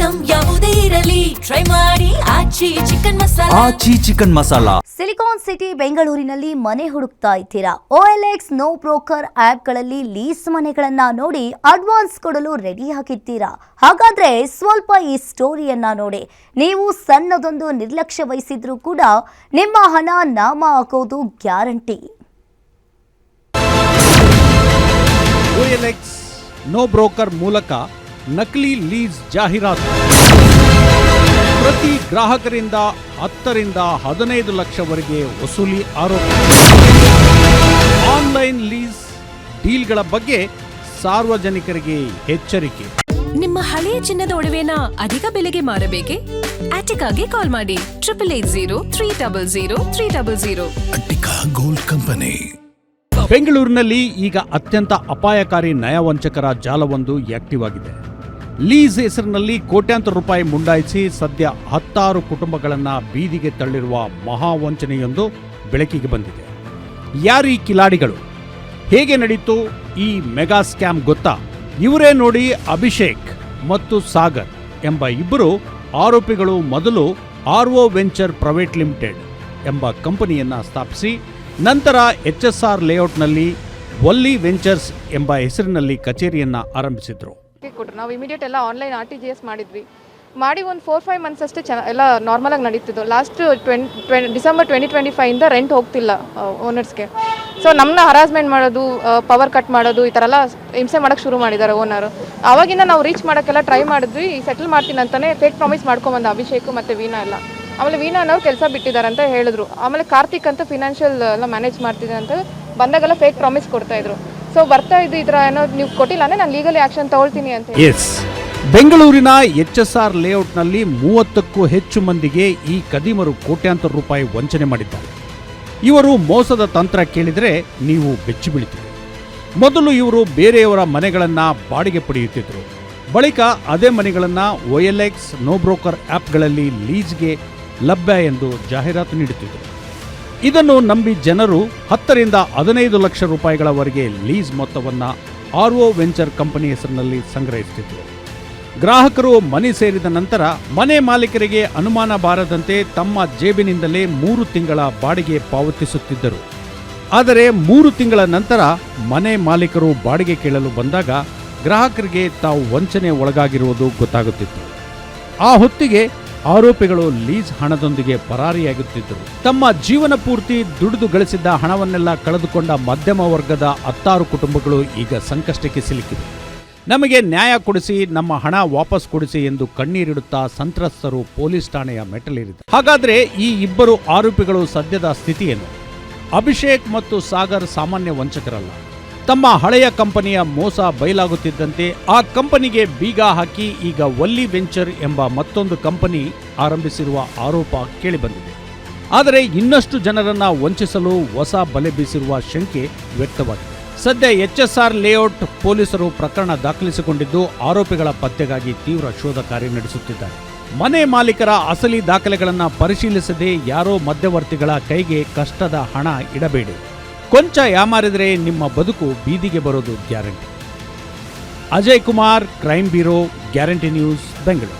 Item ಯಾವುದೇ ಇರಲಿ try ಮಾಡಿ ಆಚಿ ಚಿಕನ್ ಮಸಾಲಾ. ಸಿಲಿಕಾನ್ ಸಿಟಿ ಬೆಂಗಳೂರಿನಲ್ಲಿ ಮನೆ ಹುಡುಕ್ತಾ ಇದ್ದೀರಾ? OLX ನೋ ಬ್ರೋಕರ್ ಆಪ್ಗಳಲ್ಲಿ ಲೀಸ್ ಮನೆಗಳನ್ನ ನೋಡಿ ಅಡ್ವಾನ್ಸ್ ಕೊಡಲು ರೆಡಿ ಆಗಿದ್ದೀರಾ? ಹಾಗಾದ್ರೆ ಸ್ವಲ್ಪ ಈ ಸ್ಟೋರಿಯನ್ನ ನೋಡಿ. ನೀವು ಸಣ್ಣದೊಂದು ನಿರ್ಲಕ್ಷ್ಯ ವಹಿಸಿದ್ರೂ ಕೂಡ ನಿಮ್ಮ ಹಣ ನಾಮ ಹಾಕೋದು ಗ್ಯಾರಂಟಿ. OLX ನೋ ಬ್ರೋಕರ್ ಮೂಲಕ ನಕಲಿ ಲೀಸ್ ಜಾಹೀರಾತು. ಪ್ರತಿ ಗ್ರಾಹಕರಿಂದ 10 ರಿಂದ 15 ಲಕ್ಷವರೆಗೆ ವಸೂಲಿ ಆರೋಪ. ಆನ್ಲೈನ್ ಲೀಸ್ ಡೀಲ್ಗಳ ಬಗ್ಗೆ ಸಾರ್ವಜನಿಕರಿಗೆ ಎಚ್ಚರಿಕೆ. ನಿಮ್ಮ ಹಳೆಯ ಚಿನ್ನದ ಒಡವೆನ ಅಧಿಕ ಬೆಲೆಗೆ ಮಾರಬೇಕೆ? ಆಟಿಕಾಗೆ ಕಾಲ್ ಮಾಡಿ 8880 ಅಟ್ಟಿಕಾ ಗೋಲ್ಡ್ ಕಂಪನಿ. ಬೆಂಗಳೂರಿನಲ್ಲಿ ಈಗ ಅತ್ಯಂತ ಅಪಾಯಕಾರಿ ನಯವಂಚಕರ ಜಾಲವೊಂದು ಆಕ್ಟಿವ್ ಆಗಿದೆ. ಲೀಸ್ ಹೆಸರಿನಲ್ಲಿ ಕೋಟ್ಯಾಂತರ ರೂಪಾಯಿ ಮುಂಡಾಯಿಸಿ ಸದ್ಯ 10 ಕುಟುಂಬಗಳನ್ನು ಬೀದಿಗೆ ತಳ್ಳಿರುವ ಮಹಾವಂಚನೆಯೊಂದು ಬೆಳಕಿಗೆ ಬಂದಿದೆ. ಯಾರೀ ಕಿಲಾಡಿಗಳು? ಹೇಗೆ ನಡೀತು ಈ ಮೆಗಾ ಸ್ಕ್ಯಾಮ್ ಗೊತ್ತಾ? ಇವರೇ ನೋಡಿ, ಅಭಿಷೇಕ್ ಮತ್ತು ಸಾಗರ್ ಎಂಬ ಇಬ್ಬರು ಆರೋಪಿಗಳು ಮೊದಲು RO ವೆಂಚರ್ ಪ್ರೈವೇಟ್ ಲಿಮಿಟೆಡ್ ಎಂಬ ಕಂಪನಿಯನ್ನು ಸ್ಥಾಪಿಸಿ ನಂತರ HSR ಲೇಔಟ್ನಲ್ಲಿ ಒಲ್ಲಿ ವೆಂಚರ್ಸ್ ಎಂಬ ಹೆಸರಿನಲ್ಲಿ ಕಚೇರಿಯನ್ನು ಆರಂಭಿಸಿದ್ರು. ನಾವು ಇಮಿಡಿಯೇಟ್ ಎಲ್ಲ ಆನ್ಲೈನ್ RTGS ಮಾಡಿ ಒಂದು 4-5 ಮಂತ್ಸ್ ಅಷ್ಟೇ ಎಲ್ಲ ನಾರ್ಮಲಾಗಿ ನಡೀತಿದ್ದು. ಲಾಸ್ಟ್ ಡಿಸೆಂಬರ್ 2025 ರೆಂಟ್ ಹೋಗ್ತಿಲ್ಲ ಓನರ್ಸ್ಗೆ. ಸೊ ನಮ್ಮನ್ನ ಹರಾಸ್ಮೆಂಟ್ ಮಾಡೋದು, ಪವರ್ ಕಟ್ ಮಾಡೋದು, ಈ ಥರ ಎಲ್ಲ ಹಿಂಸೆ ಮಾಡೋಕ್ಕೆ ಶುರು ಮಾಡಿದ್ದಾರೆ ಓನರು. ಆವಾಗಿಂದ ನಾವು ರೀಚ್ ಮಾಡೋಕ್ಕೆಲ್ಲ ಟ್ರೈ ಮಾಡಿದ್ವಿ. ಸೆಟಲ್ ಮಾಡ್ತೀನಿ ಅಂತಲೇ ಫೇಕ್ ಪ್ರಾಮಿಸ್ ಮಾಡ್ಕೊಂಬಂದು ಅಭಿಷೇಕ್ ಮತ್ತು ವೀಣಾ ಎಲ್ಲ. ಆಮೇಲೆ ವೀಣಾ ಅನ್ನೋರು ಕೆಲಸ ಬಿಟ್ಟಿದ್ದಾರೆ ಅಂತ ಹೇಳಿದ್ರು. ಆಮೇಲೆ ಕಾರ್ತಿಕ್ ಅಂತ ಫಿನಾನ್ಷಿಯಲ್ ಎಲ್ಲ ಮ್ಯಾನೇಜ್ ಮಾಡ್ತಿದ್ದಾರೆ ಅಂತ ಬಂದಾಗೆಲ್ಲ ಫೇಕ್ ಪ್ರಾಮಿಸ್ ಕೊಡ್ತಾಯಿದ್ರು. ಸೊ ಬರ್ತಾ ಇದ್ದು ಈ ಥರ ಏನೋ ನೀವು ಕೊಟ್ಟಿಲ್ಲ ಅಂದರೆ ನಾನು ಲೀಗಲಿ ಆ್ಯಕ್ಷನ್ ತಗೊಳ್ತೀನಿ ಅಂತ. ಬೆಂಗಳೂರಿನ HSR ಲೇಔಟ್ನಲ್ಲಿ 30ಕ್ಕೂ ಹೆಚ್ಚು ಮಂದಿಗೆ ಈ ಕದಿಮರು ಕೋಟ್ಯಾಂತರ ರೂಪಾಯಿ ವಂಚನೆ ಮಾಡಿದ್ದಾರೆ. ಇವರು ಮೋಸದ ತಂತ್ರ ಕೇಳಿದರೆ ನೀವು ಬೆಚ್ಚಿ ಬೀಳ್ತೀರಿ. ಮೊದಲು ಇವರು ಬೇರೆಯವರ ಮನೆಗಳನ್ನು ಬಾಡಿಗೆ ಪಡೆಯುತ್ತಿದ್ದರು. ಬಳಿಕ ಅದೇ ಮನೆಗಳನ್ನು OLX ನೋ ಬ್ರೋಕರ್ ಆ್ಯಪ್ಗಳಲ್ಲಿ ಲೀಸ್ಗೆ ಲಭ್ಯ ಎಂದು ಜಾಹೀರಾತು ನೀಡುತ್ತಿದ್ದರು. ಇದನ್ನು ನಂಬಿ ಜನರು 10 ರಿಂದ 15 ಲಕ್ಷ ರೂಪಾಯಿಗಳವರೆಗೆ ಲೀಸ್ ಮೊತ್ತವನ್ನು RO ವೆಂಚರ್ ಕಂಪನಿ ಹೆಸರಿನಲ್ಲಿ ಸಂಗ್ರಹಿಸುತ್ತಿದ್ದರು. ಗ್ರಾಹಕರು ಮನೆ ಸೇರಿದ ನಂತರ ಮನೆ ಮಾಲೀಕರಿಗೆ ಅನುಮಾನ ಬಾರದಂತೆ ತಮ್ಮ ಜೇಬಿನಿಂದಲೇ 3 ತಿಂಗಳ ಬಾಡಿಗೆ ಪಾವತಿಸುತ್ತಿದ್ದರು. ಆದರೆ 3 ತಿಂಗಳ ನಂತರ ಮನೆ ಮಾಲೀಕರು ಬಾಡಿಗೆ ಕೇಳಲು ಬಂದಾಗ ಗ್ರಾಹಕರಿಗೆ ತಾವು ವಂಚನೆ ಒಳಗಾಗಿರುವುದು ಗೊತ್ತಾಗುತ್ತಿತ್ತು. ಆ ಹೊತ್ತಿಗೆ ಆರೋಪಿಗಳು ಲೀಸ್ ಹಣದೊಂದಿಗೆ ಪರಾರಿಯಾಗುತ್ತಿದ್ದರು. ತಮ್ಮ ಜೀವನ ಪೂರ್ತಿ ದುಡಿದು ಗಳಿಸಿದ್ದ ಹಣವನ್ನೆಲ್ಲ ಕಳೆದುಕೊಂಡ ಮಧ್ಯಮ ವರ್ಗದ 10 ಕುಟುಂಬಗಳು ಈಗ ಸಂಕಷ್ಟಕ್ಕೆ ಸಿಲುಕಿವೆ. ನಮಗೆ ನ್ಯಾಯ ಕೊಡಿಸಿ, ನಮ್ಮ ಹಣ ವಾಪಸ್ ಕೊಡಿಸಿ ಎಂದು ಕಣ್ಣೀರಿಡುತ್ತಾ ಸಂತ್ರಸ್ತರು ಪೊಲೀಸ್ ಠಾಣೆಯ ಮೆಟ್ಟಲೇರಿದ್ದಾರೆ. ಹಾಗಾದ್ರೆ ಈ ಇಬ್ಬರು ಆರೋಪಿಗಳು ಸದ್ಯದ ಸ್ಥಿತಿ ಏನು? ಅಭಿಷೇಕ್ ಮತ್ತು ಸಾಗರ್ ಸಾಮಾನ್ಯ ವಂಚಕರಲ್ಲ. ತಮ್ಮ ಹಳೆಯ ಕಂಪನಿಯ ಮೋಸ ಬಯಲಾಗುತ್ತಿದ್ದಂತೆ ಆ ಕಂಪನಿಗೆ ಬೀಗ ಹಾಕಿ ಈಗ ಒಲ್ಲಿ ವೆಂಚರ್ ಎಂಬ ಮತ್ತೊಂದು ಕಂಪನಿ ಆರಂಭಿಸಿರುವ ಆರೋಪ ಕೇಳಿಬಂದಿದೆ. ಆದರೆ ಇನ್ನಷ್ಟು ಜನರನ್ನ ವಂಚಿಸಲು ಹೊಸ ಬಲೆ ಬೀಸಿರುವ ಶಂಕೆ ವ್ಯಕ್ತವಾಗಿದೆ. ಸದ್ಯ HSR ಲೇಔಟ್ ಪೊಲೀಸರು ಪ್ರಕರಣ ದಾಖಲಿಸಿಕೊಂಡಿದ್ದು ಆರೋಪಿಗಳ ಪತ್ತೆಗಾಗಿ ತೀವ್ರ ಶೋಧ ಕಾರ್ಯ ನಡೆಸುತ್ತಿದ್ದಾರೆ. ಮನೆ ಮಾಲೀಕರ ಅಸಲಿ ದಾಖಲೆಗಳನ್ನು ಪರಿಶೀಲಿಸದೆ ಯಾರೋ ಮಧ್ಯವರ್ತಿಗಳ ಕೈಗೆ ಕಷ್ಟದ ಹಣ ಇಡಬೇಡಿ. ಕೊಂಚ ಯಾಮಾರಿದರೆ ನಿಮ್ಮ ಬದುಕು ಬೀದಿಗೆ ಬರೋದು guarantee. Ajay Kumar, crime bureau, guarantee news, Bengaluru.